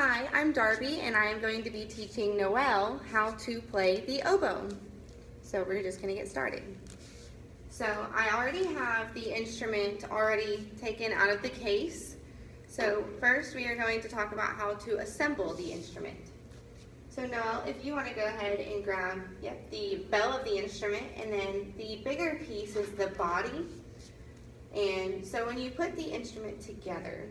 Hi, I'm Darby, and I am going to be teaching Noelle how to play the oboe. So we're just going to get started. So I already have the instrument already taken out of the case. So first we are going to talk about how to assemble the instrument. So Noelle, if you want to go ahead and grab the bell of the instrument, and then the bigger piece is the body. And so when you put the instrument together,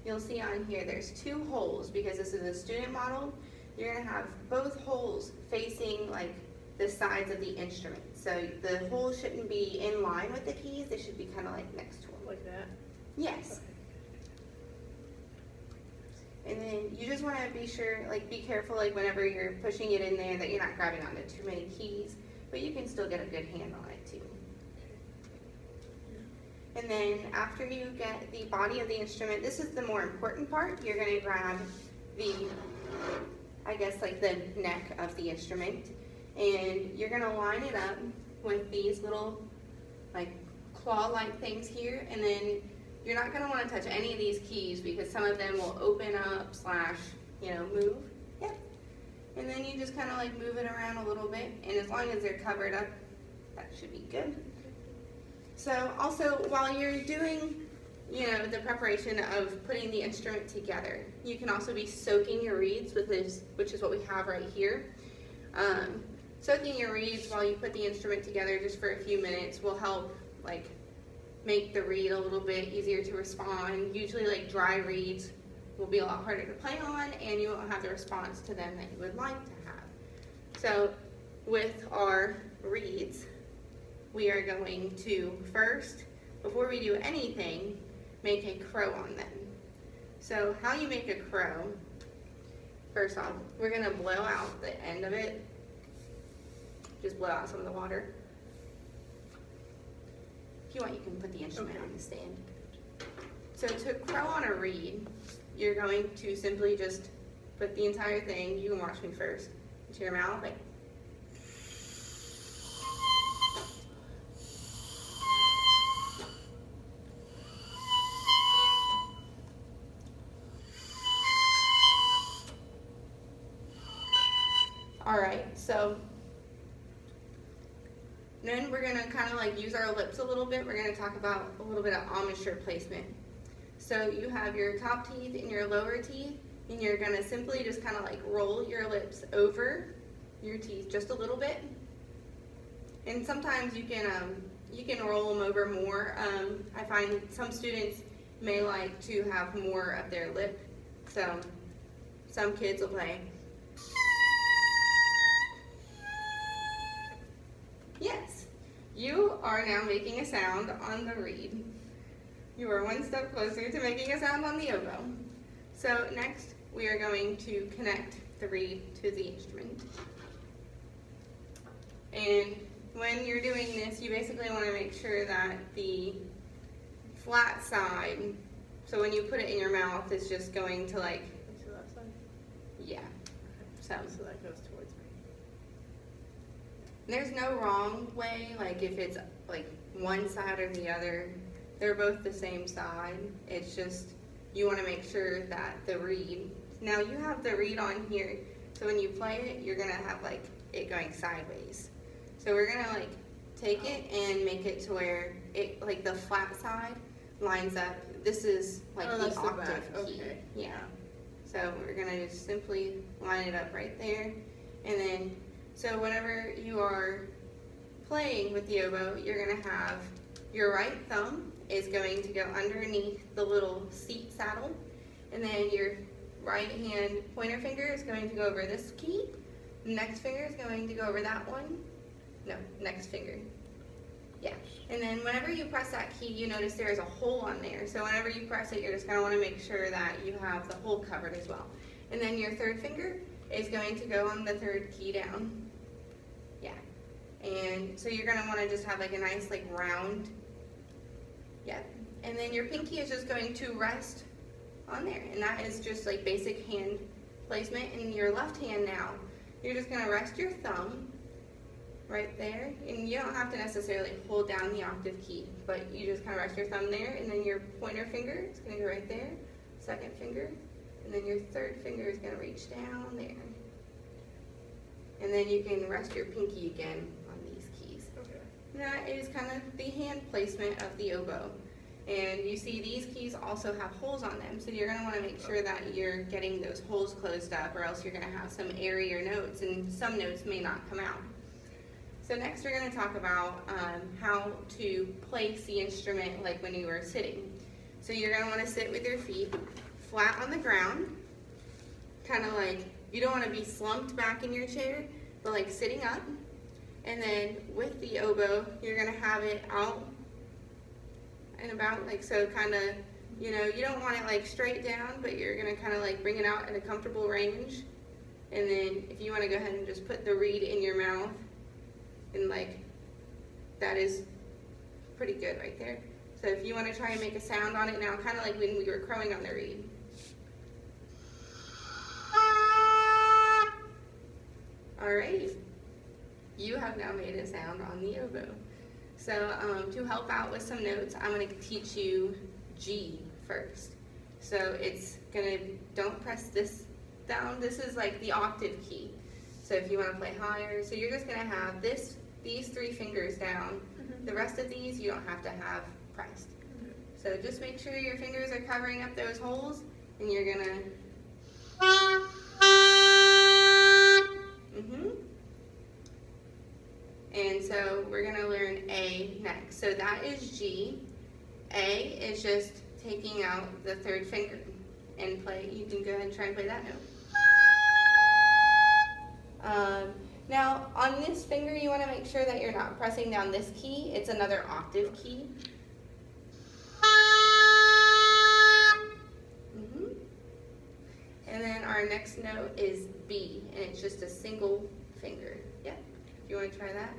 you'll see on here there's two holes because this is a student model. You're going to have both holes facing like the sides of the instrument. So the holes shouldn't be in line with the keys, they should be kind of like next to them. Like that? Yes. And then you just want to be sure, like be careful like whenever you're pushing it in there that you're not grabbing onto too many keys, but you can still get a good hand on it too. And then after you get the body of the instrument, this is the more important part. You're going to grab the, I guess like the neck of the instrument, and you're going to line it up with these little like claw-like things here, and then you're not going to want to touch any of these keys because some of them will open up / move. Yep. And then you just kind of like move it around a little bit, and as long as they're covered up, that should be good. So also while you're doing, the preparation of putting the instrument together, you can also be soaking your reeds with this, which is what we have right here. Soaking your reeds while you put the instrument together just for a few minutes will help like make the reed a little bit easier to respond. Usually like dry reeds will be a lot harder to play on, and you won't have the response to them that you would like to have. So with our reeds, we are going to first, before we do anything, make a crow on them. So how you make a crow, first off, we're going to blow out the end of it. Just blow out some of the water. If you want, you can put the instrument on the stand. So to crow on a reed, you're going to simply just put the entire thing, you can watch me first, into your mouth, like Alright, so then we're going to kind of like use our lips a little bit. We're going to talk about a little bit of embouchure placement. So you have your top teeth and your lower teeth, and you're going to simply just kind of like roll your lips over your teeth just a little bit. And sometimes you can roll them over more. I find some students may like to have more of their lip. So some kids will play. Yes, you are now making a sound on the reed. You are one step closer to making a sound on the oboe. So next, we are going to connect the reed to the instrument. And when you're doing this, you basically want to make sure that the flat side, so when you put it in your mouth, it's just going to like, To the left side? yeah. So that goes towards me. There's no wrong way, like if it's like one side or the other, they're both the same side. It's just, you want to make sure that the reed, now you have the reed on here, so when you play it, you're going to have like it going sideways. So we're going to like take it and make it to where it, like the flat side lines up. This is like the octave key. Okay. Yeah. So we're going to just simply line it up right there, and then so whenever you are playing with the oboe, you're going to have your right thumb is going to go underneath the little seat saddle, and then your right hand pointer finger is going to go over this key. Next finger is going to go over that one. No, next finger. Yeah. And then whenever you press that key, you notice there is a hole on there. So whenever you press it, you're just going to want to make sure that you have the hole covered as well. And then your third finger is going to go on the third key down. Yeah. And so you're going to want to just have like a nice like round. Yeah. And then your pinky is just going to rest on there. And that is just like basic hand placement. In your left hand now, you're just going to rest your thumb right there. And you don't have to necessarily hold down the octave key, but you just kind of rest your thumb there, and then your pointer finger is going to go right there. Second finger, And then your third finger is going to reach down there. And then you can rest your pinky again on these keys. Okay. And that is kind of the hand placement of the oboe. And you see these keys also have holes on them, so you're going to want to make sure that you're getting those holes closed up, or else you're going to have some airier notes, and some notes may not come out. So next we're going to talk about how to place the instrument like when you were sitting. So you're going to want to sit with your feet flat on the ground, kind of like, you don't want to be slumped back in your chair, but like sitting up. And then with the oboe, you're going to have it out and about, like so, kind of, you know, you don't want it like straight down, but you're going to kind of like bring it out at a comfortable range. And then if you want to go ahead and just put the reed in your mouth, and like, that is pretty good right there. So if you want to try and make a sound on it now, kind of like when we were crowing on the reed. Alright, you have now made a sound on the oboe. So to help out with some notes, I'm going to teach you G first. So it's going to, don't press this down, this is like the octave key. So if you want to play higher, so you're just going to have these 3 fingers down. The rest of these you don't have to have pressed. So just make sure your fingers are covering up those holes, and you're going to And so we're going to learn A next. So that is G. A is just taking out the 3rd finger and play. You can go ahead and try and play that note. Now on this finger you want to make sure that you're not pressing down this key. It's another octave key. And then our next note is B, and it's just a single finger. Yep. You want to try that?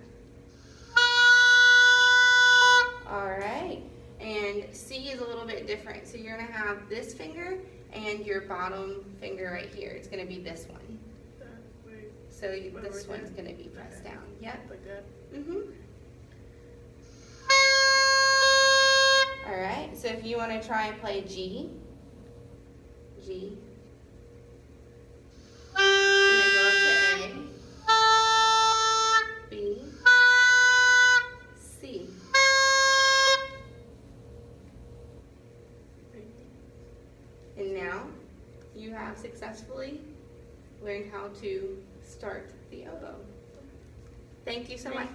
Alright, and C is a little bit different. So you're going to have this finger and your bottom finger right here. It's going to be this one. So this one's going to be pressed down. Yep. Like that? Alright, so if you want to try and play G. And now you have successfully learned how to start the oboe. Thank you so much.